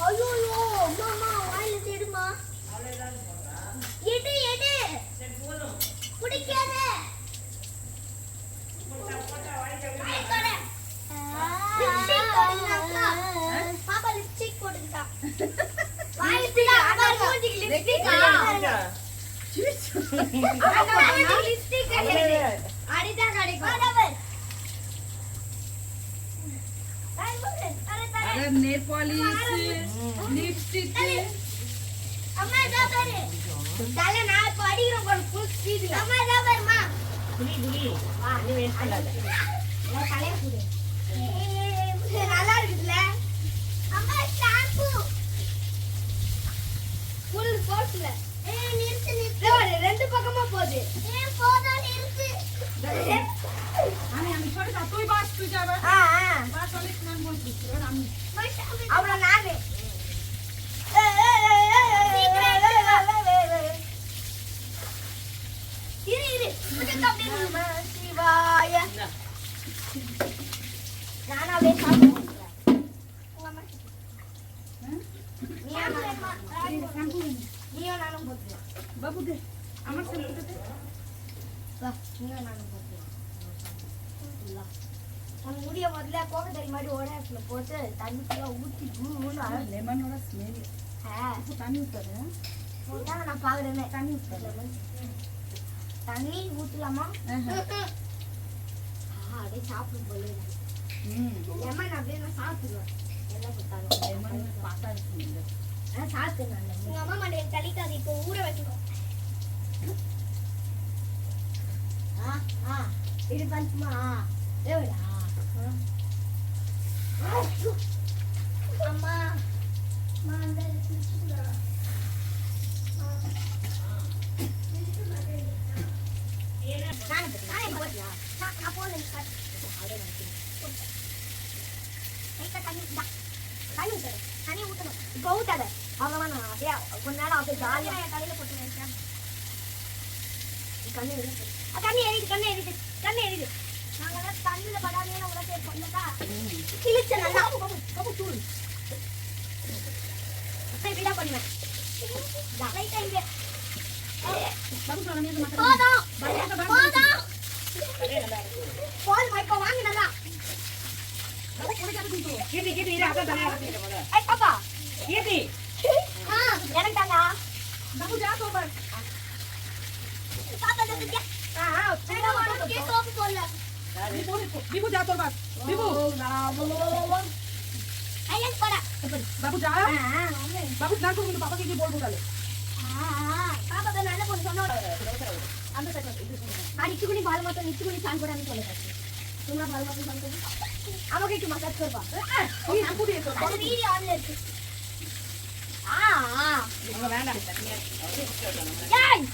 ஐயோ மாமா வாயில தேடுமா எடு எடு குடிக்காத பாப்பா லிப்ஸ்டிக் போட்டுட்டா வாயில ஆமா மூஞ்சிக்கு லிப்ஸ்டிக் லிப்ஸ்டிக் அடிடா கடைக்கு अगर नेल पॉलिश लिपस्टिक अम्मा जा करे डाले ना पड़ी रो पर फुल सीध अम्मा जा पर मां गुली गुली वाह நீ வெயிட் பண்ணாத நான் தலைய குடு இது நல்லா இருக்குல அம்மா ஷாம்பு ஃபுல் போட்ல நிறுத்து நிறுத்து ரெண்டு பக்கமா போகுது போதா நிறுத்து আমি ছোট তুই বাস তুই যাবে বাস অনেক নাম বলছিস আমি அவள நானே இரு இரு கொஞ்சம் கம்பி சிவாய நான் அப்படியே சாப்பிடுறேன் நீ நானும் போட்டுறேன் বাবু দে আমার ছেলেটা দে வா நீ நானும் போட்டுறேன் உன் முடிய முதல்ல கோக தறி மாதிரி ஓடாத்துல போட்டு தண்ணி ஃபுல்லா ஊத்தி ஊன்னு லெமனோட ஸ்மெல் இப்போ தண்ணி ஊத்துற போட்டா நான் பாக்குறேன் தண்ணி ஊத்துறேன் தண்ணி ஊத்தலாமா அப்படியே சாப்பிடும் போல லெமன் அப்படியே நான் சாப்பிடுவேன் எல்லாம் கொடுத்தாலும் லெமன் பாத்தா இருக்குங்க சாப்பிட்டு நான் உங்க அம்மா மண்டையை தளிக்காது இப்போ ஊற வைக்கணும் இது பண்ணுமா எவ்வளா அம்மா தண்ணி ஊத்தணும் இப்போ ஊத்தாத அவ்வளவா நான் அப்படியே கொஞ்ச நேரம் அப்படியே ஜாலியா தலையில போட்டு வச்சேன் கண்ணு எரியுது கண்ணு எரியுது கண்ணு எரியுது கண்ணு எரியுது நாங்கெல்லாம் தண்ணியில படாமே உலகத்தை சொல்லட்டா கிழிச்ச நல்லா கபு தூள் இப்படிடா பண்ணுவேன் லைட்டா இங்க போதும் போதும் போதும் இப்போ வாங்க நல்லா கீர்த்தி கீர்த்தி இரு அத தலைய ஆட்டிட்டு போல ஏய் பாப்பா கீர்த்தி எனக்கு தானா बाबू जा तो पर பாப்பா ஜெபியா சேடா வாடா கே சோப்பு போடல बिबू जा तो बस बिबू ஐலன் போடா बाबू जा बाबू ना को पापा के बोल बोला பாப்பா தான் நல்ல பொண்ணு சொன்னோட அந்த சைடு அடிச்சுகுனி பால் மாத்த நிச்சுகுனி சான் கூட আমি চলে যাচ্ছি তোমরা ভালো মতো সান করো আমাকে একটু মাসাজ করবা এই না পুড়িয়ে তো அது வீடியோ ஆன்ல இருக்கு அங்க வேண்டாம் ஏய்